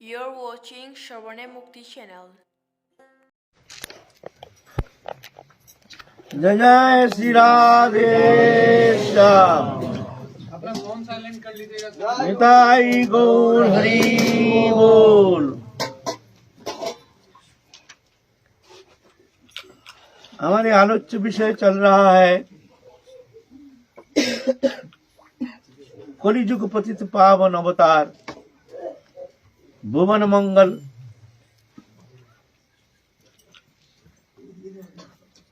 You're watching Shravane Mukti channel. जय जय श्री राधे श्याम अपना फोन साइलेंट कर लीजिएगा। निताई गौर हरि बोल। हमारे आलोच्य विषय चल रहा है कलिजुग पतित पावन अवतार भुवन मंगल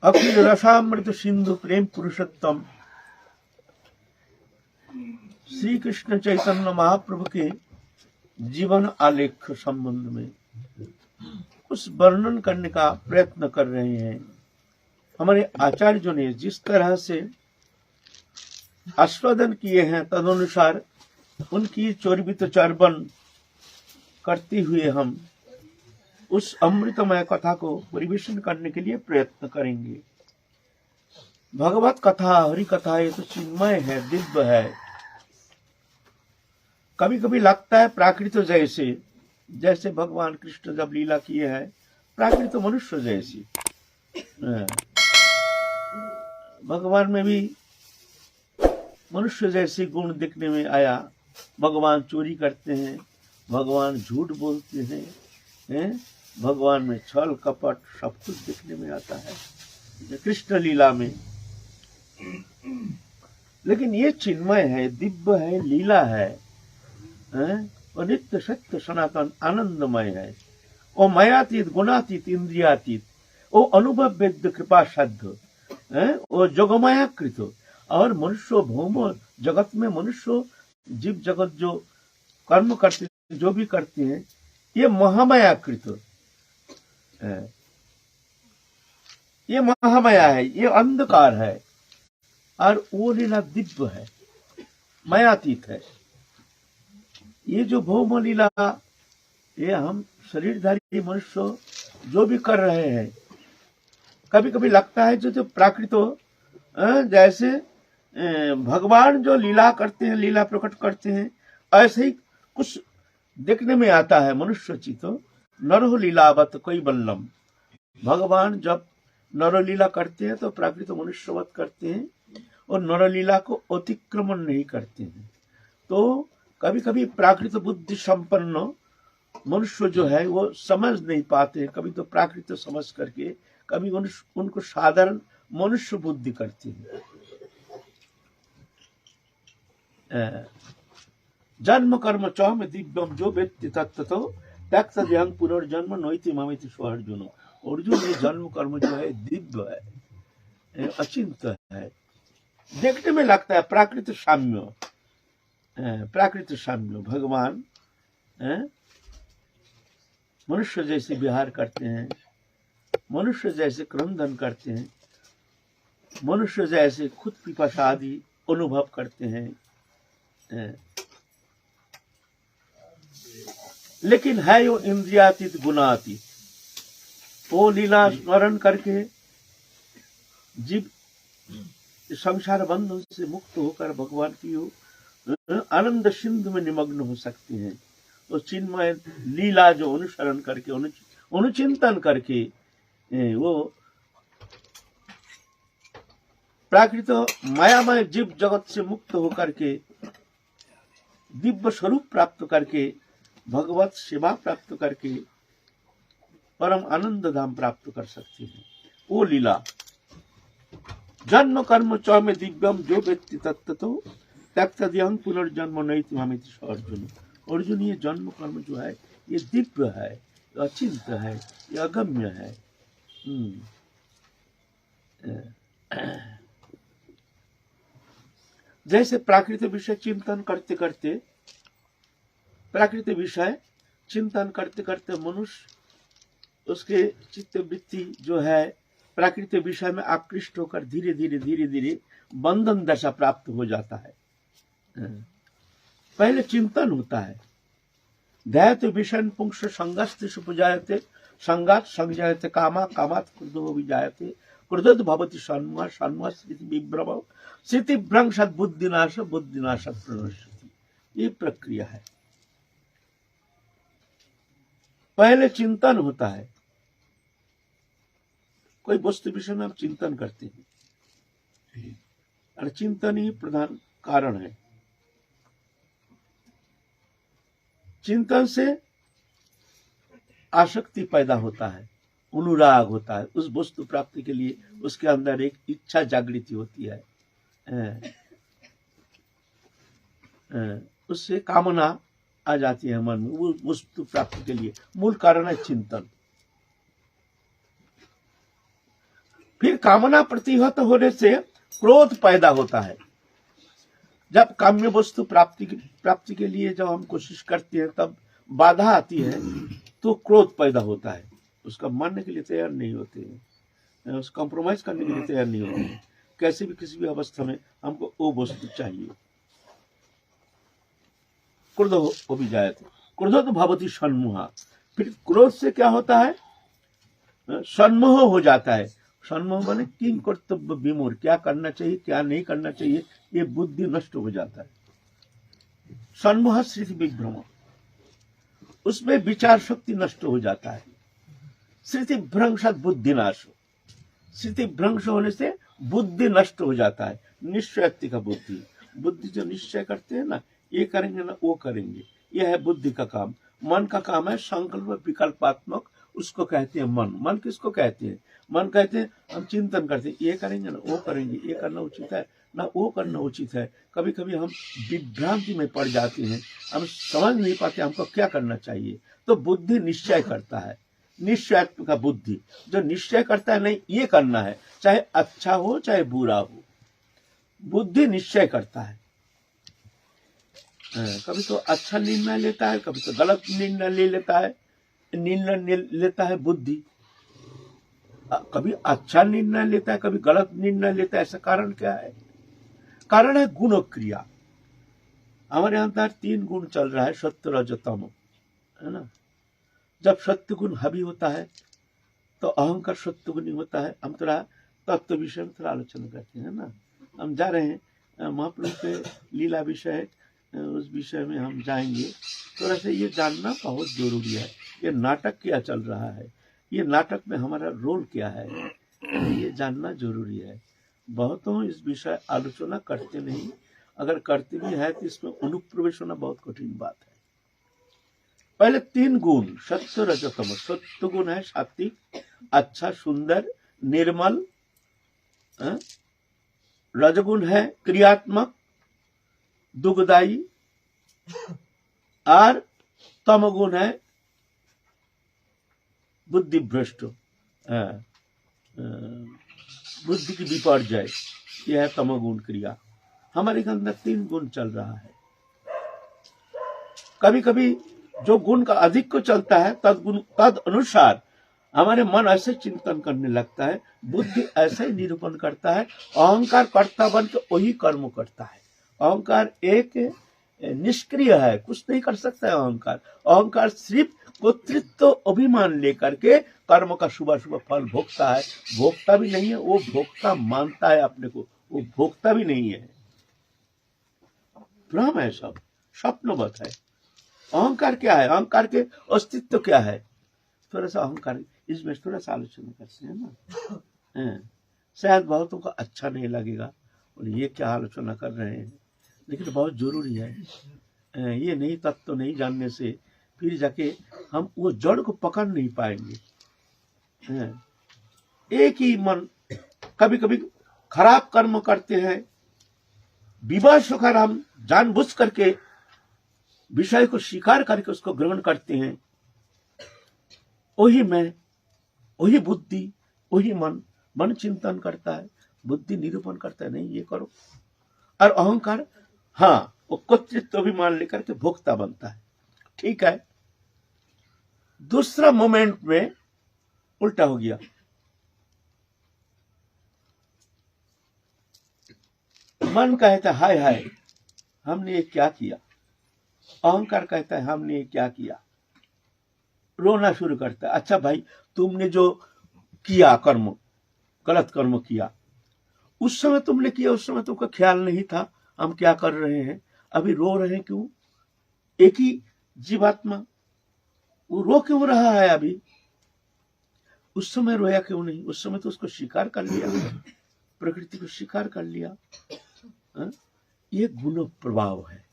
अखिल रसामृत सिंधु प्रेम पुरुषोत्तम श्री कृष्ण चैतन्य महाप्रभु के जीवन आलेख संबंध में उस वर्णन करने का प्रयत्न कर रहे हैं। हमारे आचार्यों ने जिस तरह से आस्वादन किए हैं तदनुसार उनकी चोरित चर्वन करते हुए हम उस अमृतमय कथा को परिवेशन करने के लिए प्रयत्न करेंगे। भगवत कथा हरि कथा ये तो चिन्मय है, दिव्य है। कभी कभी लगता है प्राकृत जैसे, जैसे भगवान कृष्ण जब लीला किए हैं प्राकृत मनुष्य जैसी। भगवान में भी मनुष्य जैसे गुण दिखने में आया। भगवान चोरी करते हैं, भगवान झूठ बोलते हैं, भगवान में छल कपट सब कुछ दिखने में आता है कृष्ण लीला में। लेकिन ये चिन्मय है, दिव्य है, लीला है, और नित्य सत्य सनातन आनंदमय है। वो मयातीत गुणातीत इंद्रियातीत, वो अनुभव वेद्य कृपा साध्य, वो जगमयाकृत। और मनुष्य भौम जगत में मनुष्य जीव जगत जो कर्म करते जो भी करते हैं ये महामायाकृत, ये महामाया है, ये अंधकार है। और वो लीला दिव्य है, मायातीत है। ये जो भौम लीला ये हम शरीरधारी मनुष्य जो भी कर रहे हैं, कभी कभी लगता है जो प्राकृत जैसे भगवान जो लीला करते हैं, लीला प्रकट करते हैं, ऐसे ही कुछ देखने में आता है मनुष्य चितो। नरह लीलावत कोई बल्लम, भगवान जब नरलीला करते हैं तो प्राकृत मनुष्यवत करते हैं और नरलीला को अतिक्रमण नहीं करते हैं। तो कभी कभी प्राकृत बुद्धि संपन्न मनुष्य जो है वो समझ नहीं पाते हैं। कभी तो प्राकृत समझ करके कभी उनको साधारण मनुष्य बुद्धि करते हैं। जन्म कर्म च में दिव्यम जो व्यक्ति तत्तो त्यक्त देहं पुनर्जन्म नैति ममिति स्व अर्जुन। अर्जुन ये जन्म कर्म जो है दिव्य है, अचिंत है, देखने में लगता है प्राकृत साम्य, प्राकृत साम्य। भगवान मनुष्य जैसे विहार करते हैं, मनुष्य जैसे क्रंदन करते हैं, मनुष्य जैसे खुद पिपासा आदि अनुभव करते हैं। लेकिन है यो इंद्रियातीत गुणातीत। वो लीला स्मरण करके जीव संसार बंधन से मुक्त होकर भगवान की आनंद सिंधु में निमग्न हो सकते हैं। तो चिन्मय लीला जो अनुसरण करके अनुचिंतन करके वो प्राकृत मायामय जीव जगत से मुक्त होकर के दिव्य स्वरूप प्राप्त करके भगवत सेवा प्राप्त करके परम आनंद धाम प्राप्त कर सकते हैं। वो लीला जन्म कर्म च में दिव्यम जो व्यक्ति तत्तो त्यक्त देहं पुनर्जन्म नैति मामिति स्व अर्जुन। अर्जुन ये जन्म कर्म जो है ये दिव्य है, अचिंत है, ये अगम्य है। जैसे प्राकृतिक विषय चिंतन करते करते, प्राकृतिक विषय चिंतन करते करते मनुष्य उसके चित्त वृत्ति जो है प्राकृतिक विषय में आकृष्ट होकर धीरे धीरे धीरे धीरे बंधन दशा प्राप्त हो जाता है। पहले चिंतन होता है, ध्यायते विषय पुंस संगस्त सुपजायते संगात संजयते कामा कामात क्रोधो विजायते क्रोधोद भवति सन्मुख सन्मुख स्थिति विभ्रम स्थिति भ्रंशत बुद्धिनाश बुद्धिनाशत प्रणश्यति। ये प्रक्रिया है। पहले चिंतन होता है, कोई वस्तु विषय में आप चिंतन करते हैं और चिंतन ही प्रधान कारण है। चिंतन से आसक्ति पैदा होता है, अनुराग होता है, उस वस्तु प्राप्ति के लिए उसके अंदर एक इच्छा जागृति होती है, उससे कामना आ जाती है मन में वो वस्तु प्राप्ति के लिए। मूल कारण है चिंतन। फिर कामना प्रतिहत होने से क्रोध पैदा होता है। जब काम्य वस्तु प्राप्ति के लिए जब हम कोशिश करते हैं तब बाधा आती है तो क्रोध पैदा होता है, उसका मानने के लिए तैयार नहीं होते हैं, उस कॉम्प्रोमाइज करने के लिए तैयार नहीं होते हैं। कैसे भी किसी भी अवस्था में हमको वो वस्तु चाहिए। क्रोध हो भी जाए तो क्रोधो तो भवति षण्मुहा। फिर क्रोध से क्या होता है, षण्मुह हो जाता है। षण्मुह माने किंग कर्तव्य विमूढ़, क्या करना चाहिए क्या नहीं करना चाहिए ये बुद्धि नष्ट हो जाता है। षण्मुह स्मृति विभ्रम, उसमें विचार शक्ति नष्ट हो जाता है। स्मृति भ्रंशात बुद्धि नाश, स्मृति भ्रंश होने से बुद्धि नष्ट हो जाता है। निश्चय का बुद्धि, बुद्धि जो निश्चय करते हैं ना, ये करेंगे ना वो करेंगे, यह है बुद्धि का काम। मन का काम है संकल्प विकल्पात्मक, उसको कहते हैं मन। मन किसको कहते हैं, मन कहते हैं हम चिंतन करते हैं, ये करेंगे ना वो करेंगे, ये करना उचित है ना वो करना उचित है। कभी कभी हम विभ्रांति में पड़ जाते हैं, हम समझ नहीं पाते हमको क्या करना चाहिए। तो बुद्धि निश्चय करता है, निश्चय का बुद्धि जो निश्चय करता है नहीं ये करना है, चाहे अच्छा हो चाहे बुरा हो, बुद्धि निश्चय करता है। कभी तो अच्छा निर्णय लेता है, कभी तो गलत निर्णय ले लेता है, निर्णय लेता है बुद्धि। कभी अच्छा निर्णय लेता है कभी गलत निर्णय लेता है। ऐसा कारण क्या है, कारण है गुण क्रिया। हमारे अंदर 3 गुण चल रहा है, सत्व रज तम, है ना। जब सत्य गुण हावी होता है तो अहंकार सत्य गुणी होता है। हम थोड़ा तत्व विषय में थोड़ा आलोचना करते हैं ना। हम जा रहे हैं महाप्रभु के लीला विषय, उस विषय में हम जाएंगे। थोड़ा सा ये जानना बहुत जरूरी है, ये नाटक क्या चल रहा है, ये नाटक में हमारा रोल क्या है, ये जानना जरूरी है। बहुतों इस विषय आलोचना करते नहीं, अगर करते भी है तो इसमें अनुप्रवेश होना बहुत कठिन बात है। पहले 3 गुण सत्व रजतम। सत्व गुण है सात्विक, अच्छा, सुंदर, निर्मल। रजगुण है क्रियात्मक, दुखदायी, और तमगुण है बुद्धि भ्रष्ट, बुद्धि की विपर्जय, यह है तमगुण क्रिया। हमारे अंदर 3 गुण चल रहा है। कभी कभी जो गुण का अधिक को चलता है तद अनुसार हमारे मन ऐसे चिंतन करने लगता है, बुद्धि ऐसे ही निरूपण करता है। अहंकार कर्ता बन के वही कर्म करता है। अहंकार एक निष्क्रिय है, कुछ नहीं कर सकता है अहंकार। अहंकार सिर्फ कर्तृत्व अभिमान लेकर के कर्म का शुभ शुभ फल भोगता है। भोगता भी नहीं है, वो भोक्ता मानता है अपने को, वो भोगता भी नहीं है। भ्रम है, सब स्वप्नवत है। अहंकार क्या है, अहंकार के अस्तित्व क्या है, थोड़ा सा अहंकार इसमें थोड़ा सा आलोचना करते हैं ना। शायद बहुतों को अच्छा नहीं लगेगा और ये क्या आलोचना कर रहे हैं, लेकिन बहुत जरूरी है। ये नहीं तत्व नहीं जानने से फिर जाके हम वो जड़ को पकड़ नहीं पाएंगे। एक ही मन कभी कभी खराब कर्म करते हैं, विवश होकर हम जानबूझ करके विषय को स्वीकार करके उसको ग्रहण करते हैं। वही मैं, वही बुद्धि, वही मन। मन चिंतन करता है, बुद्धि निरूपण करता है, नहीं ये करो। और अहंकार हाँ वो कर्तृत्व भी मान लेकर के भोक्ता बनता है। ठीक है। दूसरा मोमेंट में उल्टा हो गया। मन कहता है हाय हाय हमने ये क्या किया, अहंकार कहता है हमने ये क्या किया, रोना शुरू करता है। अच्छा भाई तुमने जो किया कर्म, गलत कर्म किया, उस समय तुमने किया, उस समय तुमको ख्याल नहीं था हम क्या कर रहे हैं, अभी रो रहे हैं क्यों? एक ही जीवात्मा, वो रो क्यों रहा है अभी? उस समय रोया क्यों नहीं? उस समय तो उसको स्वीकार कर लिया, प्रकृति को स्वीकार कर लिया। ये गुण प्रभाव है।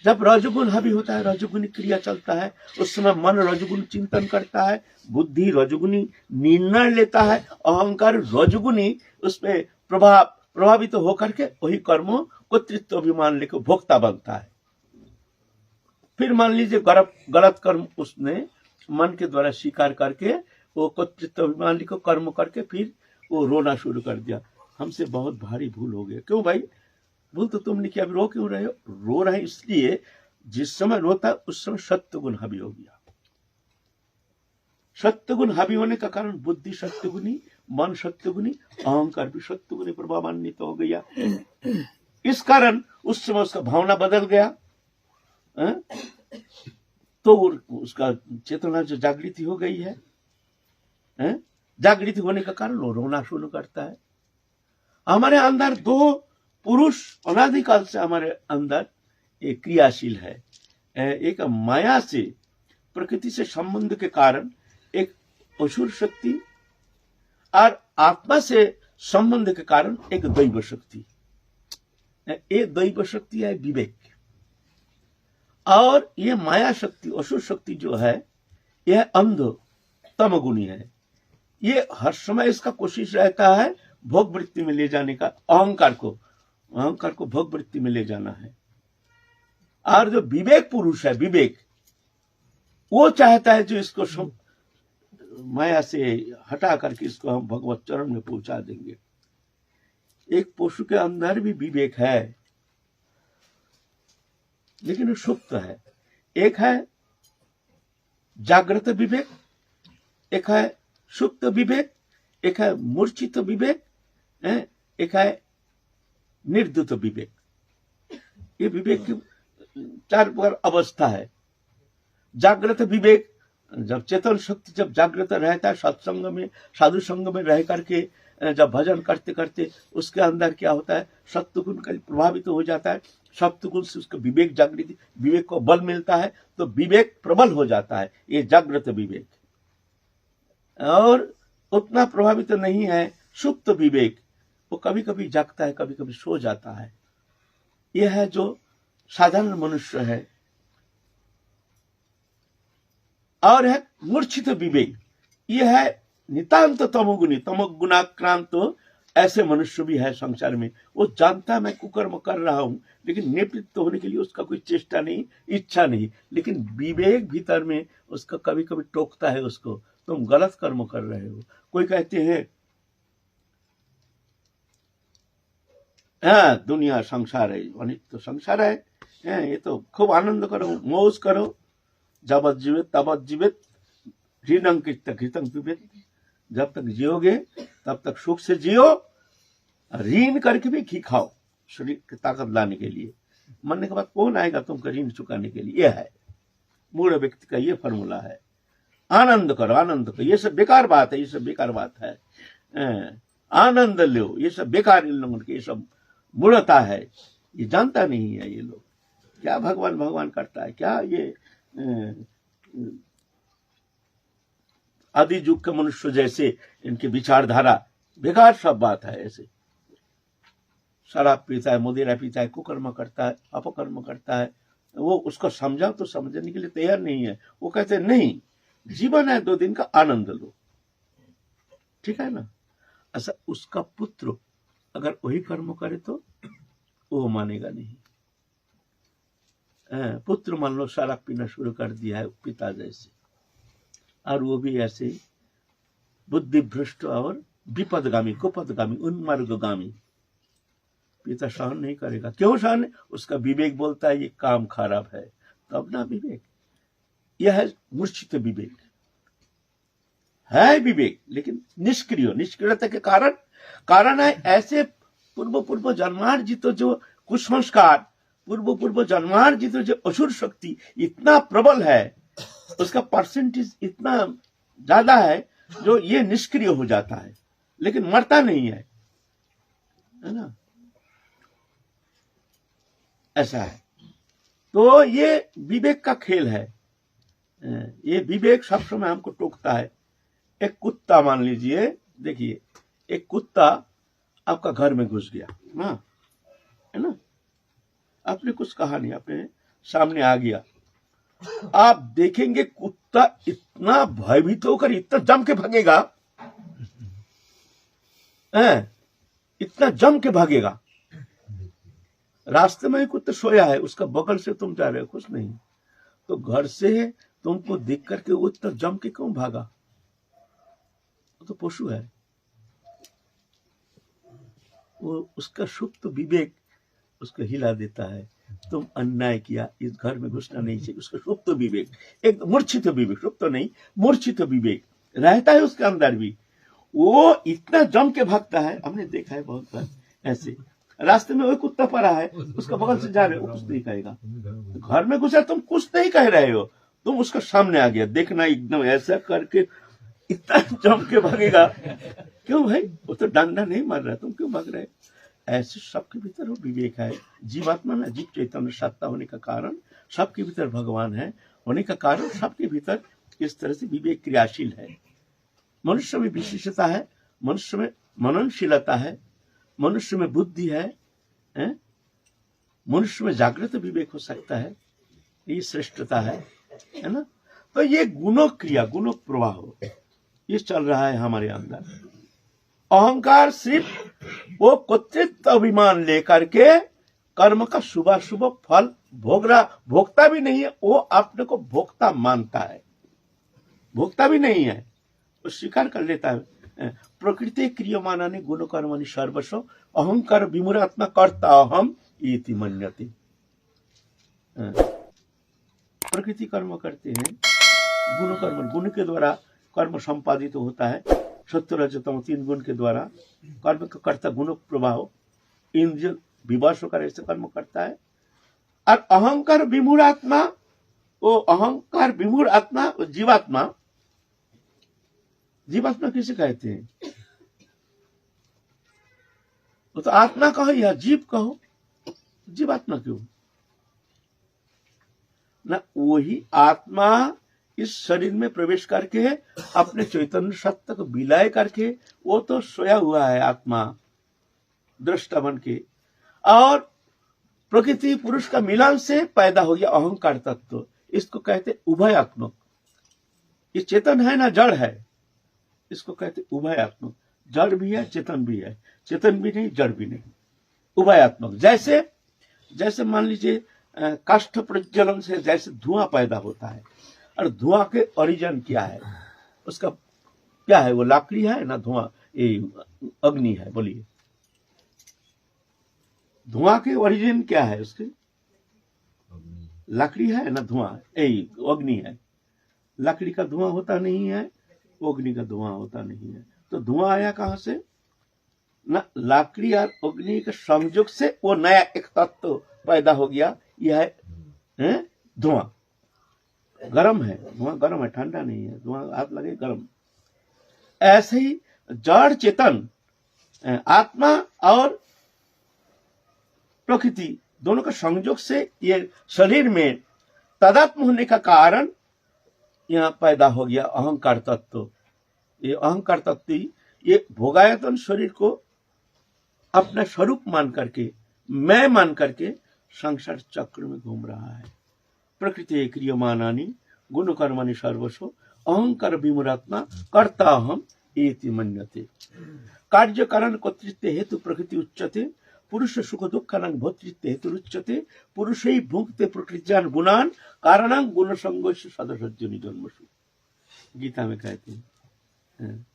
जब रजोगुण हावी होता है, रजोगुणी क्रिया चलता है, उस समय मन रजोगुण चिंतन करता है, बुद्धि रजोगुणी निर्णय लेता है, अहंकार रजोगुणी उसमें प्रभावित तो होकर के वही कर्मों को तृत्व अभिमान लेकर भोक्ता बनता है। फिर मान लीजिए गलत कर्म उसने मन के द्वारा स्वीकार करके वो कर्तृत्व अभिमान लेकर कर्म करके फिर वो रोना शुरू कर दिया, हमसे बहुत भारी भूल हो गया। क्यों भाई? भूल तो तुमने किया, अभी रो क्यों रहे हो? रो रहे इसलिए जिस समय रोता उस समय सत्य गुण हावी हो गया। सत्य गुण हावी होने का कारण बुद्धि सत्यगुणी, मन सत्यगुणी, अहंकार भी सत्यगुणी प्रभावान्वित हो गया। इस कारण उस समय उसका भावना बदल गया। तो उसका चेतना जो जागृति हो गई है, जागृति होने का कारण वो रोना शुरू करता है। हमारे अंदर दो पुरुष अनादिकाल से हमारे अंदर एक क्रियाशील है। एक माया से प्रकृति से संबंध के कारण एक असुर शक्ति, और आत्मा से संबंध के कारण एक दैव शक्ति। ये दैव शक्ति है विवेक, और ये माया शक्ति असुर शक्ति जो है यह अंध तमगुणी है। ये हर समय इसका कोशिश रहता है भोग वृत्ति में ले जाने का, अहंकार को भोग वृत्ति में ले जाना है। और जो विवेक पुरुष है, विवेक, वो चाहता है जो इसको माया से हटा करके इसको हम भगवत चरण में पहुंचा देंगे। एक पशु के अंदर भी विवेक है, लेकिन वो सुप्त है। एक है जागृत विवेक, एक है सुप्त विवेक, एक है मूर्छित विवेक, एक है निर्दुत विवेक। ये विवेक की चार प्रकार अवस्था है। जागृत विवेक, जब चेतन शक्ति जब जागृत रहता है, सत्संग में, साधु संग में रह करके जब भजन करते करते उसके अंदर क्या होता है, सत्वगुण का प्रभावित हो जाता है। सत्वगुण से उसका विवेक जागृति, विवेक को बल मिलता है, तो विवेक प्रबल हो जाता है। ये जागृत विवेक। और उतना प्रभावित नहीं है सुप्त विवेक, वो कभी कभी जागता है, कभी कभी सो जाता है। यह है जो साधारण मनुष्य है। और है मूर्छित विवेक, यह है नितांत तमोगुणी, तमोगुणाक्रांत। तो ऐसे मनुष्य भी है संसार में। वो जानता है मैं कुकर्म कर रहा हूं, लेकिन निवृत्त होने के लिए उसका कोई चेष्टा नहीं, इच्छा नहीं। लेकिन विवेक भीतर में उसका कभी कभी टोकता है उसको, तुम गलत कर्म कर रहे हो। कोई कहते हैं हाँ दुनिया संसार है, अनित्य संसार है, ये तो खूब आनंद करो, मौज करो, जब जीवित तब जीवित, ऋणं कृतं पिबेत। जब तक जियोगे तब तक सुख से जियो, ऋण करके भी घी खाओ शरीर की ताकत लाने के लिए। मरने के बाद कौन आएगा तुमको ऋण चुकाने के लिए? यह है मूढ़ व्यक्ति का ये फॉर्मूला है। आनंद करो, आनंद करो, ये सब बेकार बात है, ये सब बेकार बात है। आनंद लो, ये सब बेकार, इन लोगों के ये सब मूढ़ता है। ये जानता नहीं है ये लोग क्या भगवान भगवान करता है, क्या ये आदि युग के मनुष्य जैसे इनकी विचारधारा बेकार सब बात है। ऐसे शराब पीता है, मदिरा पीता है, कुकर्म करता है, अपकर्म करता है, वो उसको समझाओ तो समझने के लिए तैयार नहीं है। वो कहते हैं नहीं, जीवन है 2 दिन का, आनंद लो, ठीक है ना। ऐसा उसका पुत्र अगर वही कर्म करे तो वो मानेगा नहीं। पुत्र मान लो शराब पीना शुरू कर दिया है पिता जैसे, और वो भी ऐसे बुद्धि भ्रष्ट और विपदगामी, कुपदगामी, उन्मार्गगामी। पिता सहन नहीं करेगा। क्यों सहन? उसका विवेक बोलता है ये काम खराब है, तब ना विवेक। यह है मूर्छित विवेक। है विवेक लेकिन निष्क्रिय, निष्क्रियता के कारण है ऐसे पूर्व जन्मार्जित जो कुसंस्कार, पूर्व जन्मार्जित जो असुर शक्ति इतना प्रबल है, उसका परसेंटेज इतना ज्यादा है जो ये निष्क्रिय हो जाता है, लेकिन मरता नहीं है ना। ऐसा है। तो ये विवेक का खेल है। ये विवेक सब समय हमको टोकता है। एक कुत्ता मान लीजिए, देखिए एक कुत्ता आपका घर में घुस गया ना, है ना, आपने कुछ कहा नहीं, आपने सामने आ गया, आप देखेंगे कुत्ता इतना भयभीत होकर इतना जम के भागेगा, इतना जम के भागेगा। रास्ते में ही कुत्ता सोया है, उसका बगल से तुम जा रहे हो, कुछ नहीं, तो घर से तुमको देख करके वो इतना जम के क्यों भागा? वो तो पशु है, वो उसका सुप्त विवेक उसको हिला देता है, तुम अन्याय किया, इस घर में घुसना नहीं चाहिए। उसका सुप्त विवेक, एक मूर्छित विवेक, सुप्त नहीं मूर्छित विवेक रहता है उसके अंदर भी, वो इतना जम के भागता है। हमने देखा है बहुत बार ऐसे, रास्ते में वही कुत्ता पड़ा है, उसका बगल से जा रहे हो, कुछ नहीं कहेगा। घर में घुसा, तुम कुछ नहीं कह रहे हो, तुम उसका सामने आ गया, देखना एकदम ऐसा करके इतना जम के भागेगा। क्यों भाई? वो तो डंडा नहीं मार रहा, तुम क्यों भाग रहे? ऐसे सबके भीतर वो विवेक है। जीवात्मा में जीव चैतन्य सत्ता होने का कारण, सबके भीतर भगवान है होने का कारण, सबके भीतर इस तरह से विवेक क्रियाशील है। मनुष्य में विशेषता है, मनुष्य में मननशीलता है, मनुष्य में बुद्धि है, मनुष्य में जागृत विवेक हो सकता है, ये श्रेष्ठता है ना। तो ये गुणों क्रिया, गुणों प्रवाह ये चल रहा है हमारे अंदर। अहंकार सिर्फ वो कर्तृत्व अभिमान लेकर के कर्म का शुभ शुभ फल भोगता भी नहीं है, वो अपने को भोक्ता मानता है, भोक्ता भी नहीं है, वो स्वीकार कर लेता है। प्रकृति क्रियमानानि गुण कर्माणि सर्वस्व अहंकार विमूढ़ात्मा कर्ता अहम इति मन्यते। प्रकृति कर्म करते हैं, गुण कर्म, गुण के द्वारा कर्म संपादित होता है, सत्व रजतम 3 गुण के द्वारा कर्म का कर्ता गुण प्रभाव इंद्रिय विवश होकर ऐसे कर्म करता है। और अहंकार विमूढ़ आत्मा, वो अहंकार विमूढ़ आत्मा जीवात्मा, जीवात्मा किसे कहते हैं? वो तो आत्मा कहो या जीव कहो, जीवात्मा क्यों ना? वही आत्मा इस शरीर में प्रवेश करके अपने चैतन्य सत्ता को विलय करके, वो तो सोया हुआ है आत्मा दृष्टा बन के, और प्रकृति पुरुष का मिलन से पैदा हो गया अहंकार तत्व। इसको कहते उभयात्मक। ये चेतन है ना जड़ है, इसको कहते उभयात्मक। जड़ भी है, चेतन भी है, चेतन भी नहीं, जड़ भी नहीं, उभयात्मक। जैसे मान लीजिए काष्ठ प्रज्वलन से जैसे धुआं पैदा होता है, और धुआं के ओरिजिन क्या है, उसका क्या है? वो लकड़ी है ना, धुआं ये अग्नि है। बोलिए, धुआं के ओरिजिन क्या है? उसके लकड़ी है ना, धुआं अग्नि है। लकड़ी का धुआं होता नहीं है, अग्नि का धुआं होता नहीं है, तो धुआं आया कहां से ना? लकड़ी और अग्नि के संयोग से वो नया एक तत्व पैदा हो गया। यह है धुआं। गरम है धुआं, गरम है, ठंडा नहीं है धुआं, हाथ लगे गरम। ऐसे ही जड़ चेतन आत्मा और प्रकृति दोनों का संयोग से ये शरीर में तादात्म्य होने का कारण यहाँ पैदा हो गया अहंकार तत्व। ये अहंकार तत्व ये भोगायतन शरीर को अपना स्वरूप मान करके, मैं मान करके संसार चक्र में घूम रहा है। प्रकृति क्रियमानानि गुण कर्माणि सर्वस्व अहंकार विमूढ़ात्मा कर्ता अहम इति मन्यते। कार्य कारण कर्तृत्व हेतु प्रकृति उच्यते, पुरुष सुख दुःखानां भोक्तृत्व हेतु उच्यते, पुरुषै भुंक्ते प्रकृत्यान् गुणान् कारणं गुण संगोष्य सदसज्जनि जन्मसु। गीता में कहते हैं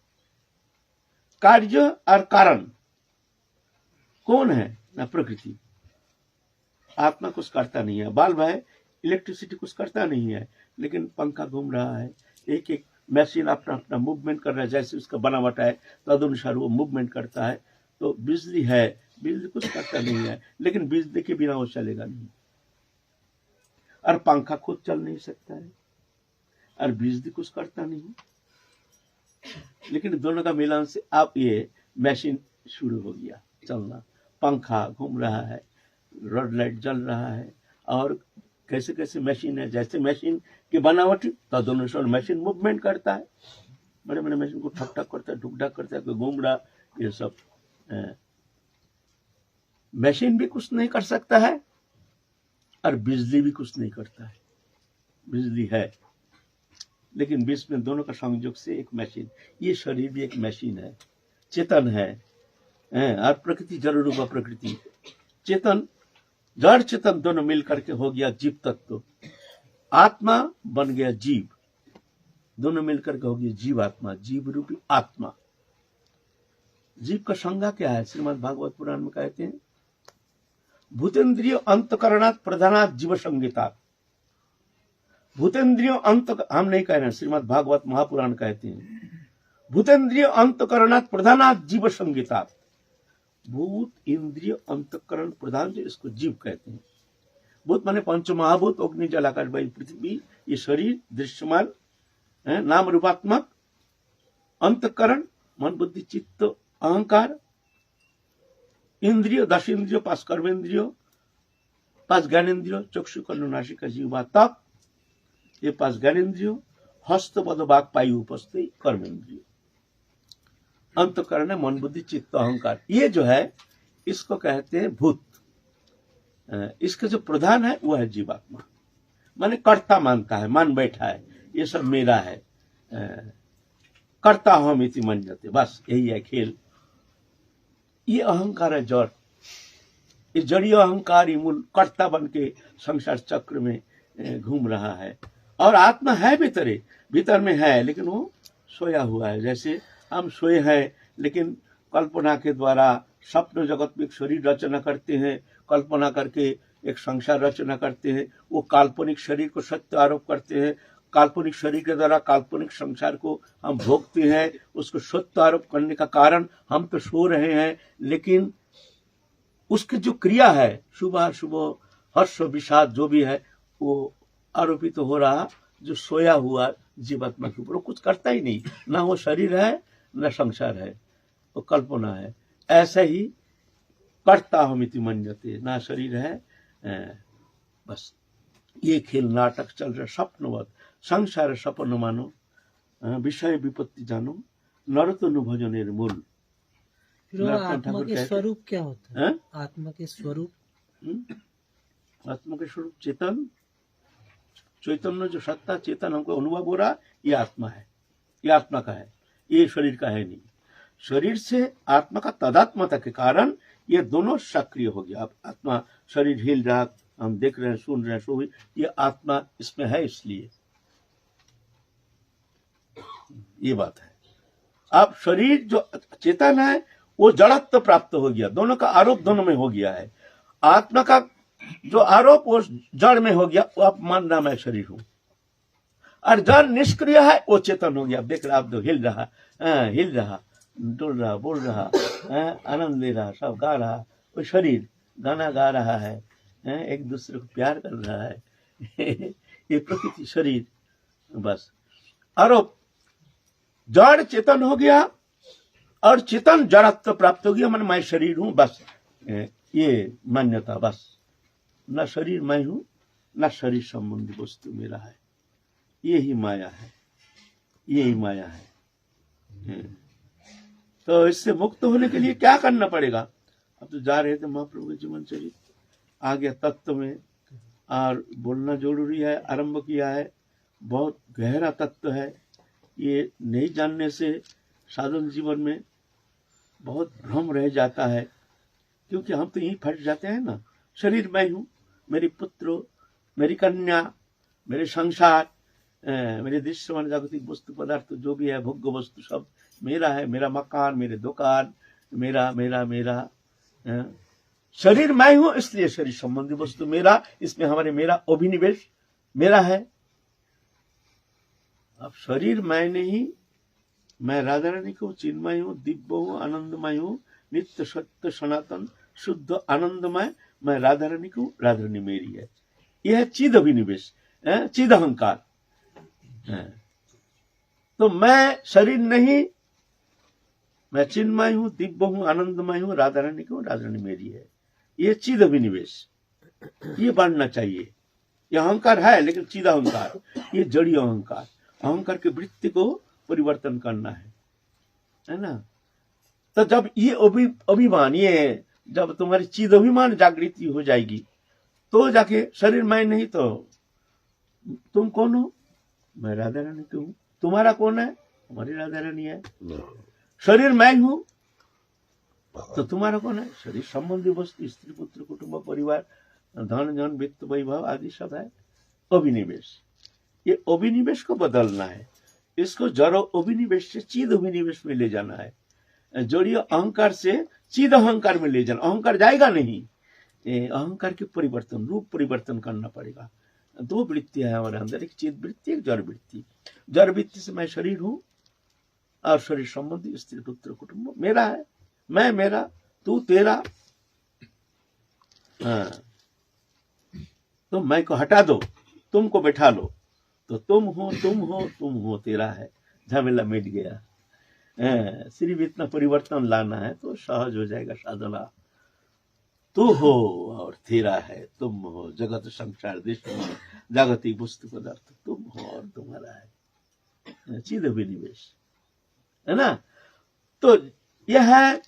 कार्य और कारण कौन है ना? प्रकृति। आत्मा कुछ करता नहीं है, बाल भाई इलेक्ट्रिसिटी कुछ करता नहीं है, लेकिन पंखा घूम रहा है, एक एक मशीन अपना अपना मूवमेंट कर रहा है, जैसे उसका बनावट है तदनुसार वो मूवमेंट करता है। तो बिजली है, बिजली कुछ करता नहीं है, लेकिन बिजली के बिना वो चलेगा नहीं। और पंखा खुद चल नहीं सकता है, और बिजली कुछ करता नहीं, लेकिन दोनों का मिलन से अब ये मशीन शुरू हो गया चलना। पंखा घूम रहा है, रोड लाइट जल रहा है, और कैसे कैसे मशीन है, जैसे मशीन की बनावट तदनुसार मशीन मूवमेंट करता है। बड़े बड़े मशीन को ठक ठक करता है, ढुक ढक करता है, कोई घूम रहा, ये सब मशीन भी कुछ नहीं कर सकता है और बिजली भी कुछ नहीं करता है। बिजली है लेकिन बीच में दोनों का संयोग से एक मशीन, ये शरीर भी एक मशीन है, चेतन है। और प्रकृति जड़ रूप प्रकृति, चेतन जड़ चेतन दोनों मिलकर के हो गया जीव तत्व, आत्मा बन गया जीव, दोनों मिलकर के हो गया जीव आत्मा, जीव रूपी आत्मा। जीव का संज्ञा क्या है? श्रीमद् भागवत पुराण में कहते हैं भूतेन्द्रिय अंतकरणात् प्रधानात् जीव संगीता। भूतेन्द्रिय अंत, हम नहीं कह रहे हैं, श्रीमद् भागवत महापुराण कहते हैं भूतेन्द्रिय अंतकरणात् प्रधानात् जीव संगीता। भूत इंद्रिय अंतकरण प्रधान, जो इसको जीव कहते हैं। भूत माने पंच महाभूत, अग्नि जल आकाश वायु पृथ्वी, ये शरीर दृश्यमान नाम रूपात्मक। अंतकरण मन बुद्धि चित्त अहंकार। इंद्रिय 10 इंद्रिय, 5 कर्मेंद्रिय, 5 ज्ञानेन्द्रिय, चक्षु कर्ण नासिका जिह्वा तक, ये 5 ज्ञानेन्द्रिय, हस्त पद वाक पायु उपस्थित कर्मेंद्रिय। अंतकरण है मन बुद्धि चित्त अहंकार, ये जो है इसको कहते हैं भूत। इसका जो प्रधान है वो है जीवात्मा, माने कर्ता मानता है, मान बैठा है, ये सब मेरा है, कर्ता हम इति मन्यते, बस यही है खेल। ये अहंकार है जड़, ये जड़ीय अहंकार ही मूल कर्ता बन के संसार चक्र में घूम रहा है। और आत्मा है भीतर में है, लेकिन वो सोया हुआ है। जैसे हम सोए हैं लेकिन कल्पना के द्वारा स्वप्न जगत में एक शरीर रचना करते हैं, कल्पना करके एक संसार रचना करते हैं, वो काल्पनिक शरीर को सत्य आरोप करते हैं, काल्पनिक शरीर के द्वारा काल्पनिक संसार को हम भोगते हैं। उसको सत्य आरोप करने का कारण हम तो सो रहे हैं, लेकिन उसकी जो क्रिया है शुभ अशुभ हर्ष विषाद जो भी है वो आरोपित तो हो रहा जो सोया हुआ जीवात्मा के ऊपर। वो कुछ करता ही नहीं, ना वो शरीर है न संसार है, वो कल्पना है। ऐसे ही कर्ता हम इति मन्यते, ना शरीर है, बस ये खेल नाटक चल रहा स्वप्नवत। संसार सपन मानो, विषय विपत्ति जानो, नरतनु भजनेर मूल। आत्मा के स्वरूप क्या होता है? आत्मा के स्वरूप, आत्मा के स्वरूप चेतन, चैतन्य जो सत्ता चेतन हमको अनुभव हो रहा, ये आत्मा है, ये आत्मा का है, ये शरीर का है नहीं। शरीर से आत्मा का तादात्म्यता के कारण ये दोनों सक्रिय हो गया। अब आत्मा शरीर हिल रहा, हम देख रहे हैं, सुन रहे हैं, सो ये आत्मा इसमें है, इसलिए ये बात है। अब शरीर जो चेतन है वो जड़त्व प्राप्त हो गया, दोनों का आरोप दोनों में हो गया है। आत्मा का जो आरोप वो जड़ में हो गया, वो आप मान रहा मैं शरीर हूं, और जड़ निष्क्रिय है वो चेतन हो गया। देख रहा, आप तो हिल रहा, डुल रहा, बोल रहा, आनंद ले रहा, सब गा रहा, वो शरीर गाना गा रहा है, एक दूसरे को प्यार कर रहा है। ये प्रकृति शरीर, बस आरोप जड़ चेतन हो गया और चेतन जड़त्व प्राप्त हो गया, मन मैं शरीर हूं, बस ये मान्यता, बस न शरीर मैं हूं, न शरीर संबंधी वस्तु मेरा है। यही माया है, यही माया है। तो इससे मुक्त होने के लिए क्या करना पड़ेगा? अब तो जा रहे थे महाप्रभु के जीवन चरित, आ गया तत्व में, और बोलना जरूरी है, आरंभ किया है, बहुत गहरा तत्व है। ये नहीं जानने से साधन जीवन में बहुत भ्रम रह जाता है, क्योंकि हम तो यहीं फट जाते हैं ना। शरीर मैं हूँ, मेरी पुत्र, मेरी कन्या, मेरे संसार, मेरे दृश्यमान जागतिक वस्तु पदार्थ जो भी है, भोग्य वस्तु सब मेरा है, मेरा मकान, मेरे दुकान, मेरा मेरा मेरा शरीर मैं हूं, इसलिए शरीर संबंधी वस्तु मेरा, इसमें हमारे मेरा अभिनिवेश मेरा है। अब शरीर मैं नहीं, मैं राधा रानी को चिन्मय हूँ, दिव्य हूँ, आनंदमय हूँ, नित्य सत्य सनातन शुद्ध आनंदमय, मैं राधा रानी को, राधा रानी मेरी है। यह है चिद अभिनिवेश, चिद अहंकार। तो मैं शरीर नहीं, मैं चिन्मय हूँ, दिव्य हूँ, आनंदमय हूँ, राधा रानी को, राधा रानी मेरी है। ये चिद अभिनिवेश, ये बढ़ना चाहिए, ये अहंकार है, लेकिन चिद अहंकार, ये जड़ी अहंकार। अहंकार की वृत्ति को परिवर्तन करना है ना। तो जब ये अभिमान, ये जब तुम्हारी चिद अभिमान जागृति हो जाएगी तो जाके शरीर मैं नहीं तो तुम कौन हो? मैं राधा रानी की हूँ। तुम्हारा कौन है? हमारी राधा रानी है। शरीर मैं हूं तो तुम्हारा कौन है? शरीर संबंधी वस्तु, स्त्री पुत्र कुटुंब परिवार धन जन वित्त वैभव आदि सब है। अभिनिवेश, ये अभिनिवेश को बदलना है। इसको जड़ अभिनिवेश से चिद अभिनिवेश में ले जाना है। जड़ीय अहंकार से चिद अहंकार में ले जाना। अहंकार जाएगा नहीं, अहंकार के परिवर्तन, रूप परिवर्तन करना पड़ेगा। दो वृत्तियां है हमारे अंदर, एक चिद वृत्ति, एक जड़ वृत्ति। जड़ वृत्ति से मैं शरीर हूं और शरीर संबंधी स्त्री पुत्र कुटुंब मेरा है, मैं मेरा, तू तेरा। हाँ, तो मैं को हटा दो, तुमको बैठा लो, तो तुम हो तुम हो तुम हो, तेरा है, झमेला मिट गया। सिर्फ इतना परिवर्तन लाना है तो सहज हो जाएगा साधना। तू हो और तेरा है, तुम हो, जगत संसार दृष्टि में जागतिक वस्तु पदार्थ तुम हो और तुम्हारा है। चिद अभिनिवेश है ना। तो यह है,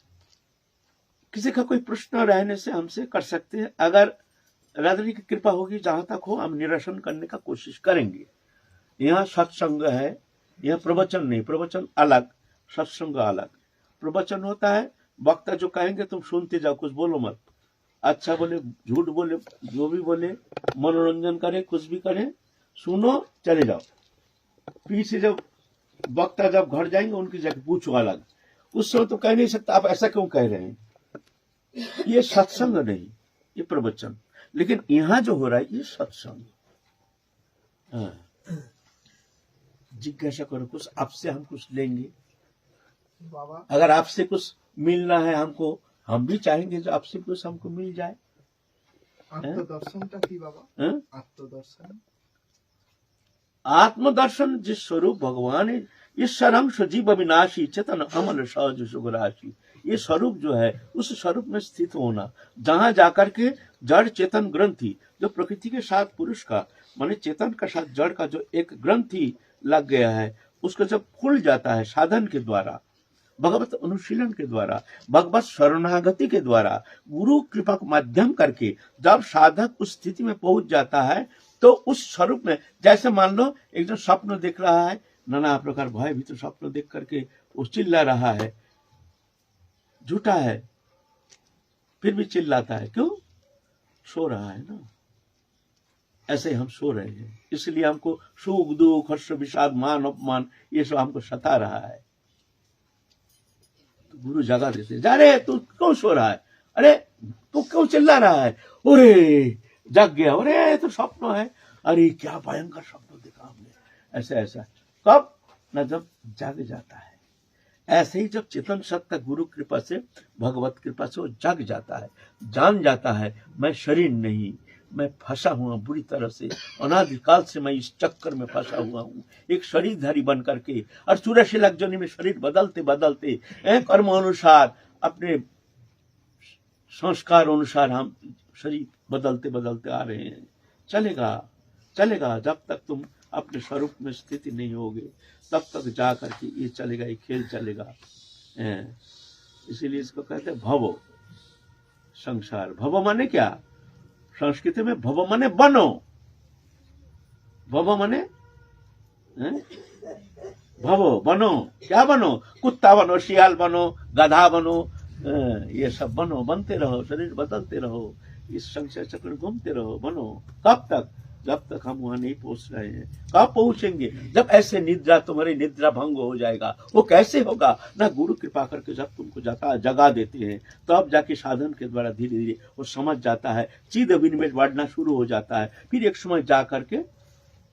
किसी का कोई प्रश्न रहने से हमसे कर सकते हैं। अगर राधा की कृपा होगी, जहां तक हो हम निरसन करने का कोशिश करेंगे। यहाँ सत्संग है, यह प्रवचन नहीं, प्रवचन अलग, सत्संग अलग। प्रवचन होता है वक्ता जो कहेंगे तुम सुनते जाओ, कुछ बोलो मत, अच्छा बोले झूठ बोले जो भी बोले, मनोरंजन करे कुछ भी करे, सुनो चले जाओ। पीछे जब वक्ता जब घर जाएंगे उनकी जाके पूछो अलग। उस समय तो कह नहीं सकता आप ऐसा क्यों कह रहे हैं। ये सत्संग नहीं, ये प्रवचन। लेकिन यहां जो हो रहा है ये सत्संग। जिज्ञासा करो, कुछ आपसे हम कुछ लेंगे। बाबा अगर आपसे कुछ मिलना है हमको, हम भी चाहेंगे जो आपसे कुछ हमको मिल जाए। आत्मदर्शनটা কি বাবা? आत्मदर्शन, आत्मदर्शन जिस स्वरूप भगवान है, ईश्वरंश जीव अविनाशी चेतन अमल सहज सुगराशी, ये स्वरूप जो है उस स्वरूप में स्थित होना, जहां जाकर के जड़ चेतन ग्रंथि जो प्रकृति के साथ पुरुष का माने चेतन का साथ जड़ का जो एक ग्रंथि लग गया है, उसको जब खुल जाता है साधन के द्वारा, भगवत अनुशीलन के द्वारा, भगवत शरणागति के द्वारा, गुरु कृपा को माध्यम करके जब साधक उस स्थिति में पहुंच जाता है तो उस स्वरूप में, जैसे मान लो एक जन स्वप्न देख रहा है, नाना प्रकार भय भीतर स्वप्न देख करके वो चिल्ला रहा है, झूठा है फिर भी चिल्लाता है, क्यों? सो रहा है ना। ऐसे हम सो रहे हैं, इसलिए हमको सुख दुख हर्ष विषाद मान अपमान ये सब हमको सता रहा है। तो गुरु जगा देते, जा रे तू क्यों सो रहा है, अरे तू क्यों चिल्ला रहा है, अरे जग गया, अरे ये तो स्वप्न है, अरे क्या भयंकर स्वप्न देखा हमने, ऐसा ऐसा। कब? न जब जाग जाता है। ऐसे ही जब चेतन सत्ता गुरु कृपा से, भगवत कृपा से वो जाग जाता है, जान जाता है मैं शरीर नहीं, मैं फंसा हुआ बुरी तरह से, अनादिकाल से मैं इस चक्कर में फंसा हुआ हूँ, एक शरीरधारी बन करके, और 84 लाख जोनी में शरीर बदलते बदलते कर्म अनुसार, अपने संस्कार अनुसार हम शरीर बदलते बदलते आ रहे हैं। चलेगा चलेगा, जब तक तुम अपने स्वरूप में स्थिति नहीं होगे तब तक जा करके ये चलेगा, ये खेल चलेगा। इसीलिए इसको कहते हैं भव, संसार। भव माने क्या? संस्कृत में भव माने बनो, भव माने भव बनो, क्या बनो? कुत्ता बनो, शियाल बनो, गधा बनो, ये सब बनो, बनते रहो, शरीर बदलते रहो, इस संसार चक्र में घूमते रहो, बनो। कब तक? जब तक हम वहां नहीं पहुंच रहे हैं। कब पहुंचेंगे? जब ऐसे निद्रा, तुम्हारी निद्रा भंग हो जाएगा। वो कैसे होगा? ना गुरु कृपा करके जब तुमको जगा देते हैं तब जाके साधन के द्वारा धीरे धीरे वो समझ जाता है, चिद विनिमेष बढ़ना शुरू हो जाता है। फिर एक समय जा करके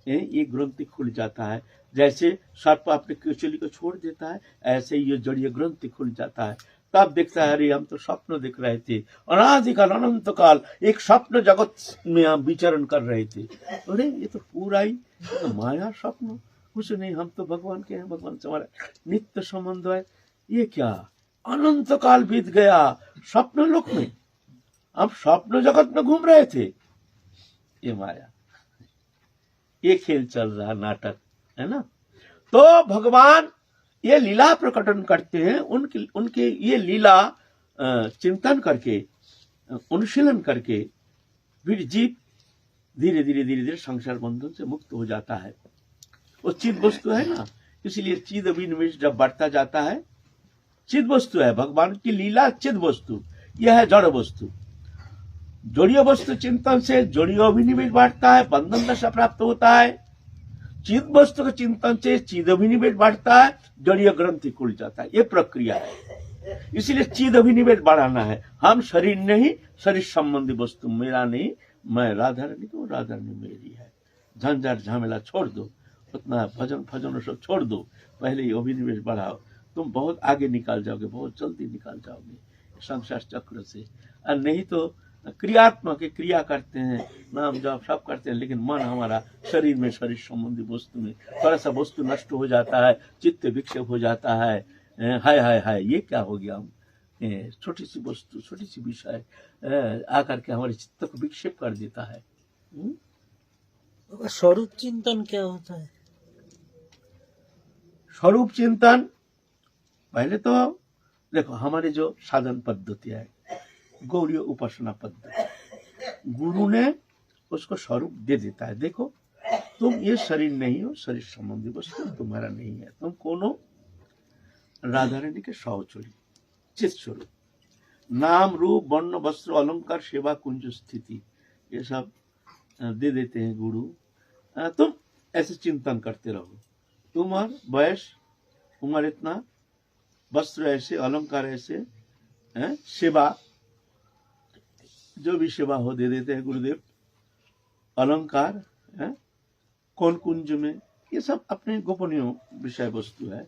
ये ग्रंथि खुल जाता है। जैसे सर्प अपने केचुली को छोड़ देता है, ऐसे ही ये जड़ीय ग्रंथि खुल जाता है। तब देखता है, अरे हम तो स्वप्न देख रहे थे, अनादिकाल अनंत काल एक स्वप्न जगत में हम विचरण कर रहे थे, अरे ये तो पूरा ही माया स्वप्न, कुछ नहीं, हम तो भगवान के हैं, भगवान से हमारा नित्य संबंध है। ये क्या अनंत काल बीत गया स्वप्न लोक में, हम स्वप्न जगत में घूम रहे थे। ये माया, ये खेल चल रहा नाटक है ना। तो भगवान ये लीला प्रकटन करते हैं, उनके ये लीला चिंतन करके, अनुशीलन करके फिर जीव धीरे धीरे संसार बंधन से मुक्त हो जाता है। वो चिद वस्तु है ना, इसलिए चिद अभिनिवेश जब बढ़ता जाता है, चिद वस्तु है भगवान की लीला, चिद वस्तु, यह है जड़ वस्तु। जड़ीय वस्तु चिंतन से जड़ीय अभिनिवेश बढ़ता है, बंधन दशा प्राप्त होता है। चिद वस्तु के चिंतन से चिद अभिनिवेश बढ़ता है, जड़ीय ग्रंथि खुल जाता है। ये प्रक्रिया है, इसलिए चिद अभिनिवेश बढ़ाना है। हम शरीर नहीं, शरीर संबंधी वस्तु मेरा नहीं, मैं राधा रानी को, राधा रानी मेरी है। झंझट झमेला छोड़ दो, उतना भजन फजन सब छोड़ दो, पहले ये अभिनिवेश बढ़ाओ, तुम बहुत आगे निकाल जाओगे, बहुत जल्दी निकाल जाओगे संसार चक्र से। और नहीं तो क्रियात्मक क्रिया करते हैं, नाम जप सब करते हैं, लेकिन मन हमारा शरीर में, शरीर संबंधी वस्तु में थोड़ा सा वस्तु नष्ट हो जाता है, चित्त विक्षेप हो जाता है। हाय हाय हाय, ये क्या हो गया, हम छोटी सी वस्तु, छोटी सी विषय आकर के हमारे चित्त को विक्षेप कर देता है। स्वरूप चिंतन क्या होता है? स्वरूप चिंतन पहले तो देखो, हमारे जो साधन पद्धति है, गौरी उपासना पद्धति, गुरु ने उसको स्वरूप दे देता है। देखो तुम ये शरीर नहीं हो, शरीर संबंधी वस्तु तुम्हारा नहीं है, तुम कौन हो? राधा रानी के सौचरी चित स्वरूप। नाम रूप वर्ण वस्त्र अलंकार सेवा कुंज स्थिति, ये सब दे देते हैं गुरु। तुम ऐसे चिंतन करते रहो, तुम्हार वयस उम्र इतना, वस्त्र ऐसे, अलंकार ऐसे, सेवा जो भी सेवा हो दे देते हैं गुरुदेव। अलंकार कौन कुंज में, ये सब अपने गोपनीय विषय वस्तु है,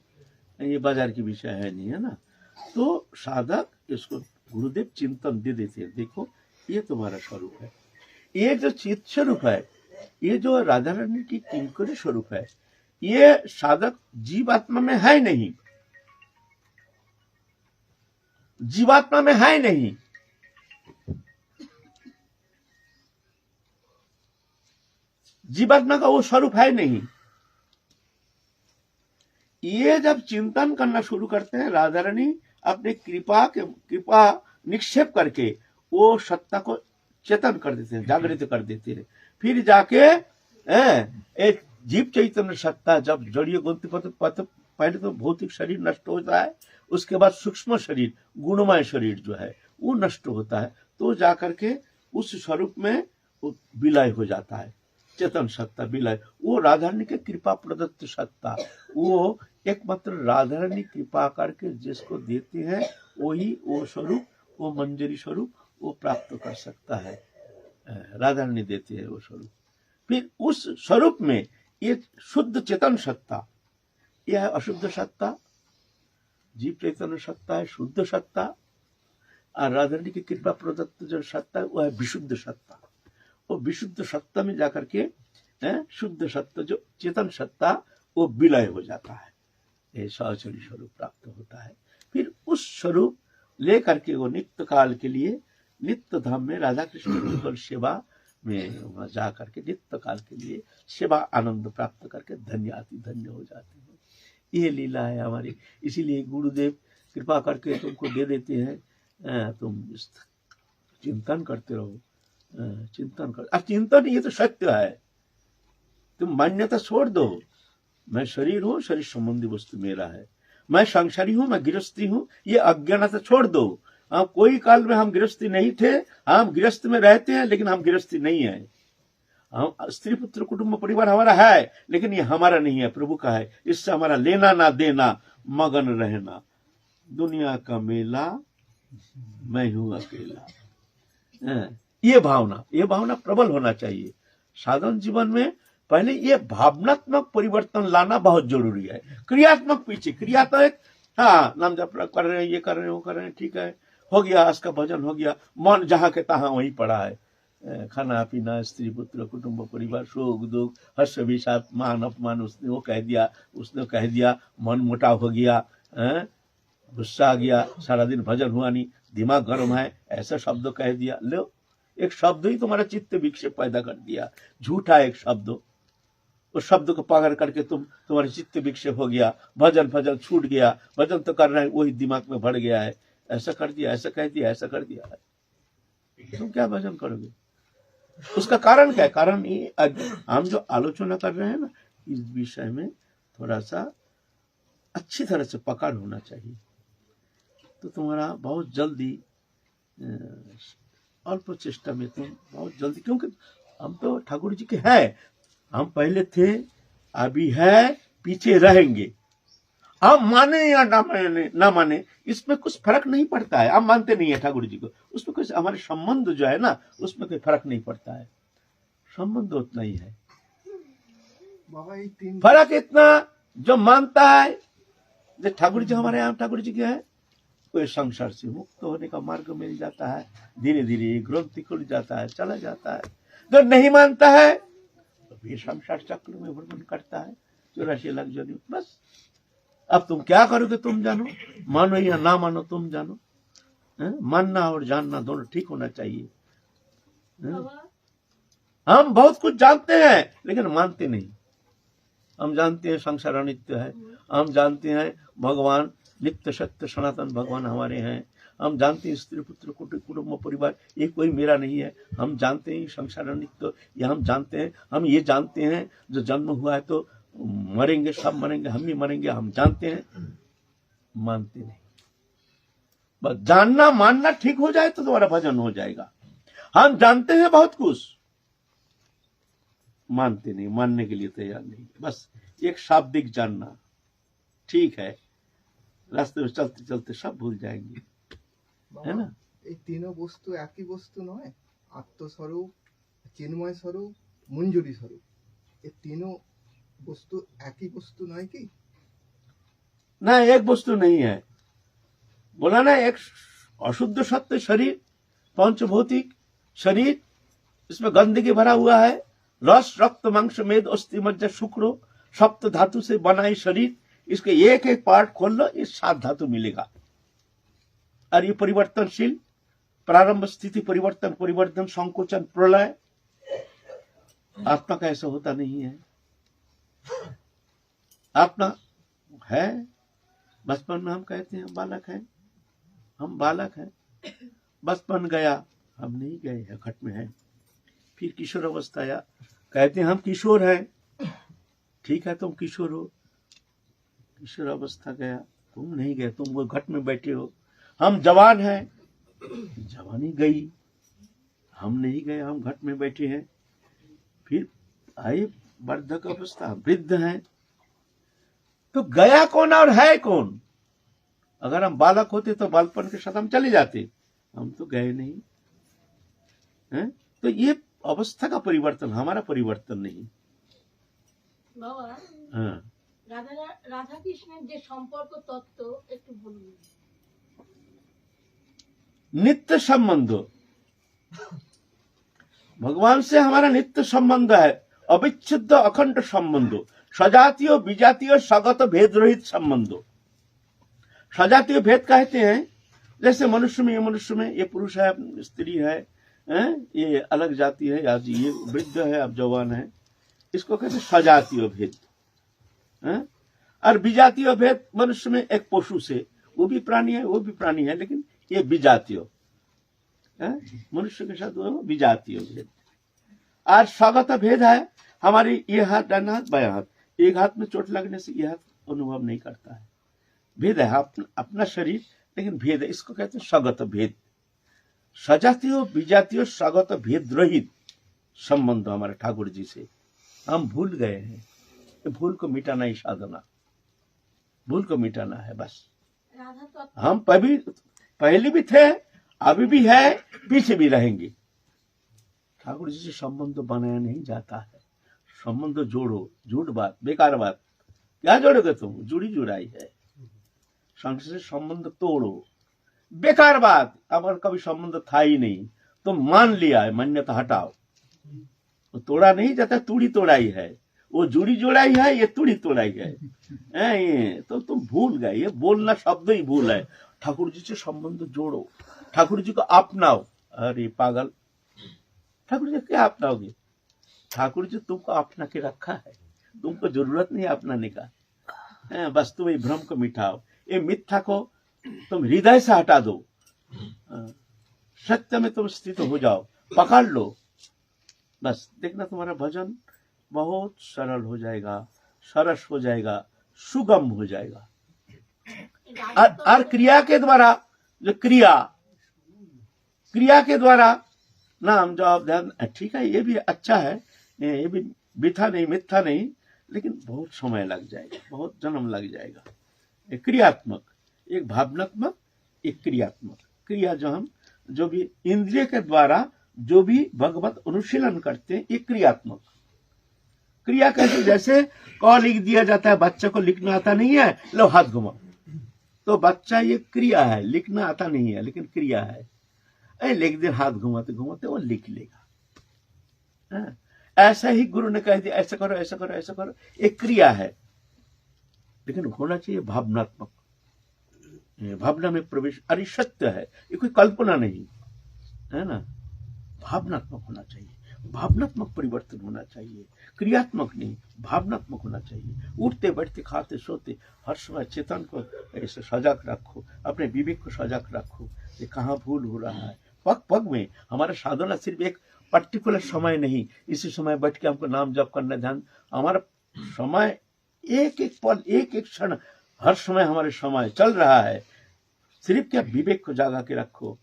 ये बाजार की विषय है नहीं, है ना। तो साधक इसको गुरुदेव चिंतन दे देते हैं, देखो ये तुम्हारा स्वरूप है। ये जो चित स्वरूप है, ये जो राधा रानी की किंकरी स्वरूप है, ये साधक जीवात्मा में है नहीं, जीवात्मा में है नहीं। जीवात्मा का वो स्वरूप है नहीं। ये जब चिंतन करना शुरू करते हैं, राधा रानी अपने कृपा निक्षेप करके वो सत्ता को चेतन कर देते हैं, जागृत कर देते हैं। फिर जाके एक जीव चैतन्य सत्ता जब जड़ीय ग्रंथि पहले तो भौतिक शरीर नष्ट होता है, उसके बाद सूक्ष्म शरीर, गुणमय शरीर जो है वो नष्ट होता है, तो जाकर के उस स्वरूप में विलय हो जाता है, चेतन सत्ता विलय। वो राधा रानी के कृपा प्रदत्त सत्ता, वो एकमात्र राधा रानी कृपा करके जिसको देते हैं, वही वो स्वरूप, वो मंजरी स्वरूप वो प्राप्त कर सकता है। राधा रानी देते हैं वो स्वरूप। फिर उस स्वरूप में ये शुद्ध चेतन सत्ता, यह है अशुद्ध सत्ता, जीव चैतन्य सत्ता है शुद्ध सत्ता, और राधा रानी की कृपा प्रदत्त जो सत्ता है वो है विशुद्ध सत्ता। वो विशुद्ध सत्ता में जाकर के शुद्ध सत्ता जो चेतन सत्ता वो विलय हो जाता है, ये सौचरी स्वरूप प्राप्त होता है। फिर उस स्वरूप लेकर के वो नित्य काल के लिए नित्य धाम में राधा कृष्ण की सेवा में वहां जा करके नित्य काल के लिए सेवा आनंद प्राप्त करके धन्य हो जाते हैं। ये लीला है हमारी, इसीलिए गुरुदेव कृपा करके तुमको दे देते हैं, तुम चिंतन करते रहो, चिंतन कर। अब चिंतन ये तो सत्य है, तुम मान्यता छोड़ दो, मैं शरीर हूं, शरीर संबंधी वस्तु मेरा है, मैं संसारी हूं, मैं गृहस्थी हूं, ये अज्ञानता छोड़ दो। कोई काल में हम गृहस्थी नहीं थे, हम गृहस्थ में रहते हैं, लेकिन हम गृहस्थी नहीं है। हम स्त्री पुत्र कुटुंब परिवार हमारा है, लेकिन ये हमारा नहीं है, प्रभु का है। इससे हमारा लेना ना देना, मगन रहना, दुनिया का मेला मैं हूं अकेला। ये भावना प्रबल होना चाहिए साधन जीवन में। पहले ये भावनात्मक परिवर्तन लाना बहुत जरूरी है। क्रियात्मक पीछे, क्रिया तो एक नाम जप कर रहे हैं, ये कर रहे हैं, वो कर रहे हैं, ठीक है, हो गया, आज का भजन हो गया, मन जहां के तहां वहीं पड़ा है। खाना पीना, स्त्री पुत्र कुटुंब परिवार, सुख दुख, हर्ष विषाद, मान अपमान, उसने वो कह दिया, उसने कह दिया, मन मोटाव हो गया, गुस्सा आ गया, सारा दिन भजन हुआ नहीं, दिमाग गर्म है, ऐसा शब्द कह दिया। लो, एक शब्द ही तुम्हारा चित्त विक्षेप पैदा कर दिया, झूठा एक शब्द, उस शब्द को पकड़ करके तुम्हारे चित्त विक्षेप हो गया, भजन फजन छूट गया, भजन तो कर रहे हैं वही दिमाग में भर गया है, ऐसा कर दिया, ऐसा कह दिया, ऐसा कर दिया है, तुम क्या भजन करोगे? उसका कारण क्या है? कारण ये हम जो आलोचना कर रहे हैं ना, इस विषय में थोड़ा सा अच्छी तरह से पकड़ होना चाहिए, तो तुम्हारा बहुत जल्दी अल्प चेष्टा में तुम बहुत जल्दी, क्योंकि हम तो ठाकुर जी के हैं, हम पहले थे, अभी है, पीछे रहेंगे। हम माने या ना माने इसमें कुछ फर्क नहीं पड़ता है। हम मानते नहीं है ठाकुर जी को, उसमें कुछ हमारे संबंध जो है ना, उसमें कोई फर्क नहीं पड़ता है, संबंध उतना ही है। बाबा ये तीन फर्क इतना, जो मानता है जो ठाकुर जी हमारे यहाँ ठाकुर जी के हैं, कोई संसार से मुक्त होने का मार्ग मिल जाता है, धीरे धीरे ग्रंथि खुल जाता है, चला जाता है। जो नहीं मानता है तो फिर संसार चक्र में भ्रमण करता है 84 लाख जन्म। बस अब तुम क्या करोगे तुम जानो, मानो या ना मानो तुम जानो। मानना और जानना दोनों ठीक होना चाहिए। हम बहुत कुछ जानते हैं लेकिन मानते नहीं। हम जानते हैं संसार अनित्य है, हम जानते हैं भगवान नित्य सत्य सनातन भगवान हमारे हैं, हम जानते हैं स्त्री पुत्र कुटुंब परिवार ये कोई मेरा नहीं है, हम जानते हैं संसार अनित्य, ये हम जानते हैं। हम ये जानते हैं जो जन्म हुआ है तो मरेंगे, सब मरेंगे, हम भी मरेंगे, हम जानते हैं, मानते नहीं। बस जानना मानना ठीक हो जाए तो तुम्हारा भजन हो जाएगा। हम जानते हैं बहुत कुछ, मानते नहीं, मानने के लिए तैयार नहीं। बस एक शाब्दिक जानना ठीक है, रास्ते में चलते चलते सब भूल जाएंगे, है ना। এই তিনো বস্তু একই বস্তু নয়, আত্মস্বরূপ, চিন্ময় স্বরূপ, মঞ্জুরি স্বরূপ, এই তিনো বস্তু একই বস্তু নয় কি? ना एक वस्तु नहीं है, बोला ना, एक अशुद्ध सत्य शरीर, पंचभौतिक शरीर, इसमें गंदगी भरा हुआ है, रस रक्त मांस मेद अस्थि मज्जा शुक्र सप्त धातु से बना है शरीर। इसके एक एक पार्ट खोल लो, ये 7 धातु मिलेगा। और ये परिवर्तनशील, प्रारंभ स्थिति परिवर्तन, परिवर्तन संकोचन प्रलय। आत्मा का ऐसा होता नहीं है। आत्मा है, बचपन में हम कहते हैं बालक है, हम बालक हैं, बचपन गया, हम नहीं गए हैं, घट में है। फिर किशोर अवस्था आया, कहते हैं हम किशोर हैं, ठीक है तुम किशोर हो, किशोर अवस्था गया, तुम नहीं गए, तुम वो घट में बैठे हो। हम जवान हैं, जवानी गई, हम नहीं गए, हम घट में बैठे हैं। फिर आई वर्धक अवस्था, वृद्ध हैं, तो गया कौन और है कौन? अगर हम बालक होते तो बालपन के साथ हम चले जाते, हम तो गए नहीं हैं। तो ये अवस्था का परिवर्तन, हमारा परिवर्तन नहीं। বাবা, हाँ, রাধা কৃষ্ণের যে সম্পর্ক তত্ত্ব একটু বলুন। नित्य संबंध, भगवान से हमारा नित्य संबंध है, अविच्छिन्न अखंड संबंध, सजातीय विजातीय स्वगत भेद रहित संबंध। सजातीय भेद कहते हैं जैसे मनुष्य में, ये मनुष्य में, ये पुरुष है, स्त्री है, ये अलग जाति है, या ये वृद्ध है, अब जवान है, इसको कहते हैं सजातीय भेद। और विजातीय भेद मनुष्य में, एक पशु से, वो भी प्राणी है, वो भी प्राणी है, लेकिन ये विजातीय, मनुष्य के साथ वो विजातीय भेद। और स्वगत भेद है, हमारी ये हाथ डान हाथ बाया हाथ, एक हाथ में चोट लगने से ये हाथ अनुभव नहीं करता है, भेद है, अपना शरीर लेकिन भेद है, इसको कहते हैं स्वगत भेद। सजातीय विजातीय स्वगत भेद रहित संबंध हमारे ठाकुर जी से हम भूल गए हैं। भूल को मिटाना ही साधना, भूल को मिटाना है बस। हम पहले भी थे, अभी भी है, पीछे भी रहेंगे। ठाकुर जी से संबंध बनाया नहीं जाता है। संबंध जोड़ो, झूठ बात, बेकार बात, क्या जोड़ोगे तुम? जुड़ी जुड़ाई है। संसार से संबंध तोड़ो, बेकार बात, हमारा कभी संबंध था ही नहीं, तो मान लिया है, मान्यता हटाओ। वो तोड़ा नहीं जाता, तूड़ी तोड़ाई है, वो जुड़ी जोड़ाई है, ये तूड़ी तोड़ाई है। ये तो तुम भूल गए, ये बोलना शब्द ही भूल है। ठाकुर जी से संबंध जोड़ो, ठाकुर जी को अपनाओ। अरे पागल, ठाकुर जी क्या अपनाओगे? ठाकुर जी तुमको अपना के रखा है, तुमको जरूरत नहीं अपनाने का, बस तुम ये भ्रम को मिटाओ, ये मिथ्या को तुम हृदय से हटा दो, सत्य में तुम स्थित हो जाओ, पकड़ लो, बस देखना तुम्हारा भजन बहुत सरल हो जाएगा, सरस हो जाएगा, सुगम हो जाएगा। और क्रिया के द्वारा, जो क्रिया के द्वारा नाम जवाब ध्यान, ठीक है, ये भी अच्छा है, ये भी मिथ्या नहीं, मिथ्या नहीं, लेकिन बहुत समय लग जाएगा, बहुत जन्म लग जाएगा। एक क्रियात्मक, एक भावनात्मक, एक क्रियात्मक। क्रिया जो भी इंद्रिय के द्वारा जो भी भगवत अनुशीलन करते हैं, ये क्रियात्मक। क्रिया कैसे, जैसे क लिख दिया जाता है, बच्चे को लिखना आता नहीं है, लो हाथ घुमाओ, तो बच्चा ये क्रिया है, लिखना आता नहीं है लेकिन क्रिया है, लिख दे, हाथ घुमाते घुमाते वो लिख लेगा। ऐसा ही गुरु ने कह दिया ऐसा करो ऐसा करो ऐसा करो, एक क्रिया है, लेकिन होना चाहिए भावनात्मक, भावना में प्रवेश, अरे सत्य है, ये कोई कल्पना नहीं है ना, भावनात्मक होना चाहिए, भावनात्मक परिवर्तन होना चाहिए, क्रियात्मक नहीं, भावनात्मक होना चाहिए। उठते बैठते खाते सोते हर समय चेतन को ऐसे सजग रखो, अपने विवेक को सजग रखो, ये कहाँ भूल हो रहा है, पग पग में। हमारा साधना सिर्फ एक पर्टिकुलर समय नहीं, इसी समय बैठ के हमको नाम जप करना, ध्यान, हमारा समय एक एक पल, एक एक क्षण, हर समय हमारे समय चल रहा है। सिर्फ क्या विवेक को जागा के रखो,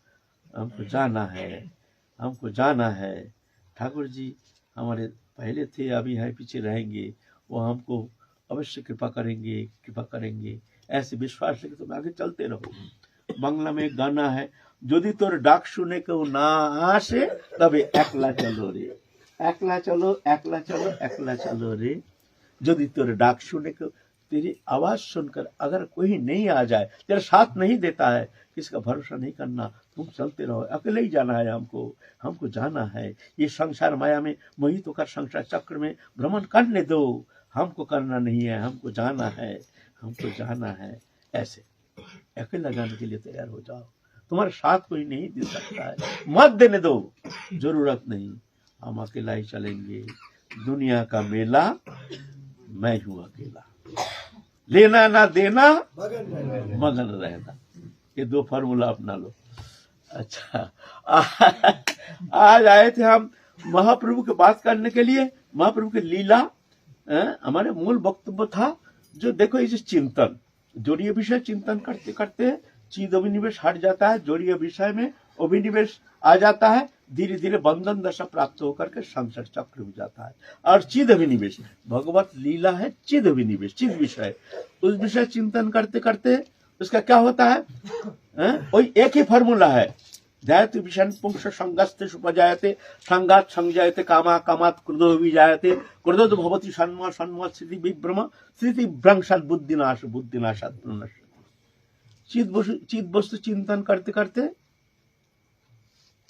हमको जाना है, हमको जाना है। ठाकुर जी हमारे पहले थे, अभी है, पीछे रहेंगे, वो हमको अवश्य कृपा करेंगे, कृपा करेंगे, ऐसे विश्वास लेके तुम आगे चलते रहो। बांग्ला में एक गाना है, यदि तोर डाक सुने को ना आसे तबे एकला चलो रे, एकला चलो एकला चलो एकला चलो रे। यदि तोर डाक सुने को, तेरी आवाज सुनकर अगर कोई नहीं आ जाए, तेरा साथ नहीं देता है, किसका भरोसा नहीं करना, तुम चलते रहो, अकेले ही जाना है, हमको जाना है। ये संसार माया में मोहित होकर संसार चक्र में भ्रमण करने दो, हमको करना नहीं है, हमको जाना है, हमको जाना है। ऐसे अकेला जाने के लिए तैयार हो जाओ, तुम्हारे साथ कोई नहीं दे सकता है, मत देने दो, जरूरत नहीं, हम अकेला ही चलेंगे। दुनिया का मेला मैं हूं अकेला, लेना ना देना मगन रहना, ये दो फार्मूला अपना लो। अच्छा, आज आए थे हम महाप्रभु की बात करने के लिए, महाप्रभु की लीला। हमारे मूल वक्तव्य था, जो देखो इस चिंतन, जोड़ीय विषय चिंतन करते करते चीद अभिनिवेश हट जाता है, जोड़ीय विषय में अभिनिवेश आ जाता है, धीरे धीरे बंधन दशा प्राप्त होकर के संसार चक्र हो जाता है। और चिद अभिनिवेश, भगवत लीला है चिद अभिनिवेश, चिद विषय, उस विषय चिंतन करते करते उसका क्या होता है, वही एक ही फॉर्मूला है, जायते विषण पुंस संगस्ते सुपजायते, संगात संजायते कामा, कामात क्रोधो विजायते, क्रोधो भवति सन्मा, सन्मा स्थिति विभ्रम, स्थिति भ्रंशात् बुद्धिनाश, बुद्धिनाशात् प्रणश्यति। चिद वस्तु चिंतन करते करते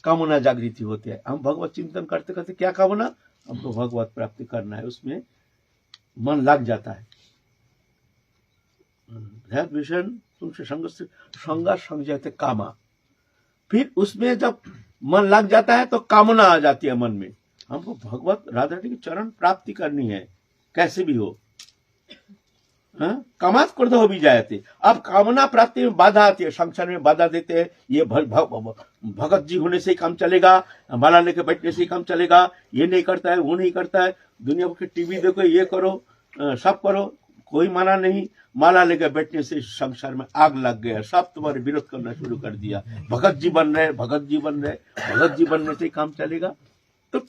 कामना जागृति होती है। हम भगवत चिंतन करते करते क्या कामना, हमको भगवत प्राप्ति करना है, उसमें मन लग जाता है। विषण तुमसे संगा संजयते कामा, फिर उसमें जब मन लग जाता है तो कामना आ जाती है मन में, हमको भगवत राधा रानी की चरण प्राप्ति करनी है, कैसे भी हो। कामात क्रोध हो भी जाते, अब कामना प्राप्ति में बाधा आती है, संसार में बाधा देते हैं, ये भगत जी होने से ही काम चलेगा, माला लेके बैठने से ही काम चलेगा, ये नहीं करता है, वो नहीं करता है, दुनिया के टीवी देखो, ये करो, सब करो, कोई माना नहीं, माला लेकर बैठने से संसार में आग लग गया, सब तुम्हारे विरोध करना शुरू कर दिया, भगत जी बन रहे, भगत जी बन रहे, भगत जी बनने से ही काम चलेगा। तो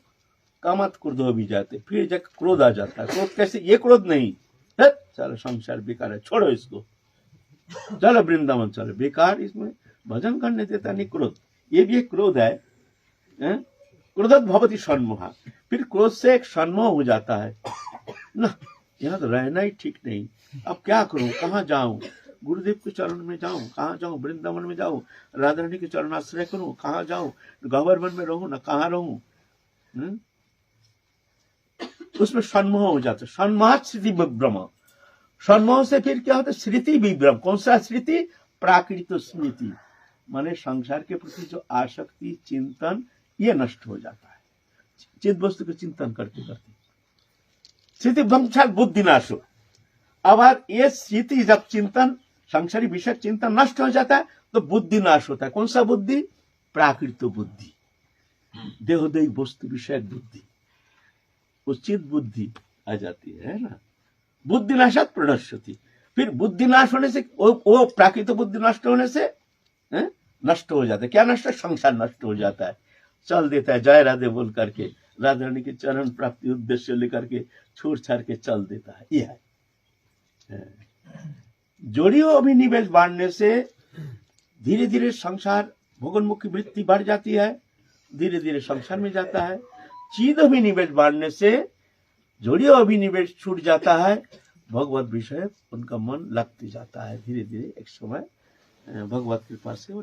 कामात क्रोध हो भी जाते, फिर जब क्रोध आ जाता है, क्रोध कैसे, ये क्रोध नहीं, चलो संसार बेकार है, छोड़ो इसको, चलो वृंदावन चलो, बेकार, इसमें भजन करने देता नहीं क्रोध, ये भी एक क्रोध है। क्रोधत भवति सन्मोहा, फिर क्रोध से एक सन्मोह हो जाता है ना, यहाँ तो रहना ही ठीक नहीं, अब क्या करूं, कहाँ जाऊं, गुरुदेव के चरण में जाऊं, कहाँ जाऊं, वृंदावन में जाऊं, राधा रानी के चरण आश्रय करूं, कहाँ जाऊं, गवर्नमेंट में रहूं ना, कहाँ रहूं, उसमें सन्मोह हो जाता है। सन्मोहात् स्मृति विभ्रम, सन्मोह से फिर क्या होता है, स्मृति विभ्रम। कौन सा स्मृति, प्राकृत स्मृति, माने संसार के प्रति जो आसक्ति चिंतन, ये नष्ट हो जाता है चिद वस्तु के चिंतन करते करते। स्थिति भंगशाल बुद्धि नाश हो। अब ये स्थिति जब चिंतन संसारी विषय चिंतन नष्ट हो जाता है तो बुद्धि नाश होता है। कौन सा बुद्धि? प्राकृत बुद्धि, देहोदयिक वस्तु विषयक बुद्धि, उचित बुद्धि आ जाती है ना। बुद्धि नाशात प्रणश्यति। फिर बुद्धि नाश होने से वो प्राकृत बुद्धि नष्ट होने से नष्ट हो जाता है। क्या नष्ट? संसार नष्ट हो जाता है, चल देता है जय राधे बोल करके, राधा रानी के चरण प्राप्ति उद्देश्य लेकर के छोड़ छाड़ के चल देता है। यह है जोड़ियों अभिनिवेश बांटने से धीरे धीरे संसार भोगोन्मुखी वृत्ति बढ़ जाती है, धीरे धीरे संसार में जाता है। चीद अभिनिवेश बांटने से जोड़ियों अभिनिवेश छूट जाता है, भगवत विषय उनका मन लगते जाता है। धीरे धीरे एक समय भगवत कृपा से वो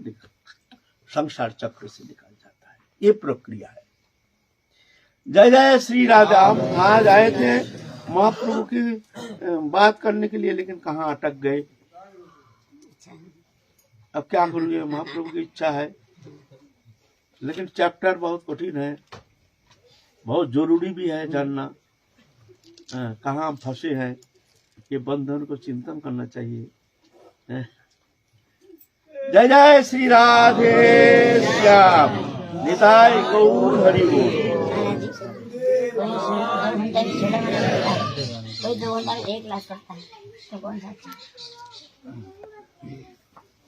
संसार चक्र से निकल जाता है। ये प्रक्रिया है। जय जय श्री राधा। हम आज आए थे महाप्रभु की बात करने के लिए, लेकिन कहाँ अटक गए। अब क्या करूँगे, महाप्रभु की इच्छा है, लेकिन चैप्टर बहुत कठिन है, बहुत जरूरी भी है जानना कहाँ हम फंसे हैं। ये बंधन को चिंतन करना चाहिए। जय जय श्री राधे श्याम। निताय गौर हरि बोल। कोई 2 घंटा में 1 क्लास पढ़ता है तो कौन सा अच्छा?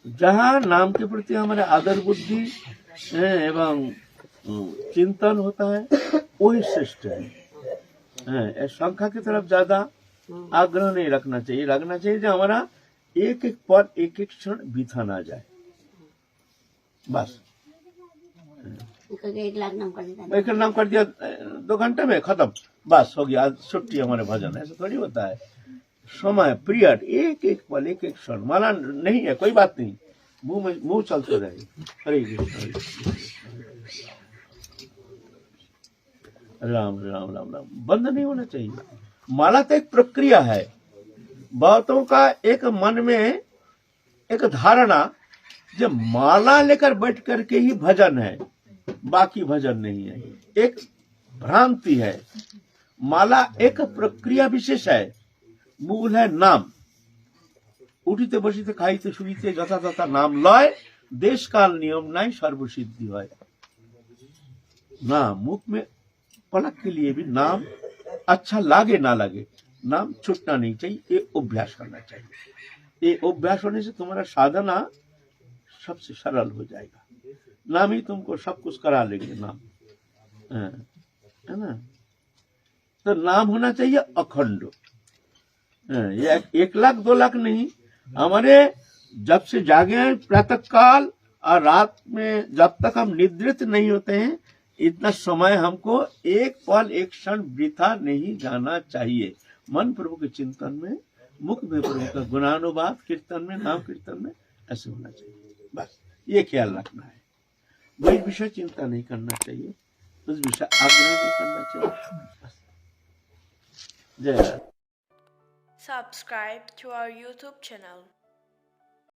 जहाँ नाम के प्रति हमारे आदर बुद्धि एवं चिंतन होता है वही श्रेष्ठ है। संख्या की तरफ ज्यादा आग्रह नहीं रखना चाहिए। रखना चाहिए जो हमारा एक एक पल एक एक क्षण बीता ना जाए, बस। 1 लाख नाम कर देता है। 1 नाम कर दिया 2 घंटे में खत्म, बस हो गया, आज छुट्टी हमारे भजन। ऐसा थोड़ी होता है। समय पीरियड एक एक पल एक एक क्षण माला नहीं है, कोई बात नहीं, मुंह चलते रहे। हरे कृष्ण राम राम राम राम। बंद नहीं होना चाहिए। माला तो एक प्रक्रिया है। बहुतों का एक मन में एक धारणा जो माला लेकर बैठ करके ही भजन है, बाकी भजन नहीं है, एक भ्रांति है। माला एक प्रक्रिया विशेष है। मूल है नाम। उठिते बसिते खाइते शुइते যথা তথা नाम लय, देश काल नियम नहीं सर्वसिद्धि है। नाम मुख में पलक के लिए भी नाम अच्छा लागे ना लगे, नाम छूटना नहीं चाहिए। ये अभ्यास करना चाहिए। ये अभ्यास होने से तुम्हारा साधना सबसे सरल हो जाएगा। नाम ही तुमको सब कुछ करा लेंगे। नाम है ना। तो नाम होना चाहिए अखंड। ये 1 लाख 2 लाख नहीं। हमारे जब से जागे प्रातः काल और रात में जब तक हम निद्रित नहीं होते हैं, इतना समय हमको एक पल एक क्षण वृथा नहीं जाना चाहिए। मन प्रभु के चिंतन में, मुख में प्रभु का गुणानुवाद कीर्तन में, नाम कीर्तन में, ऐसे होना चाहिए। बस ये ख्याल रखना है। वही विषय चिंता नहीं करना चाहिए, उस विषय आग्रह नहीं करना चाहिए। बस। जय Radhe. Subscribe to our YouTube channel.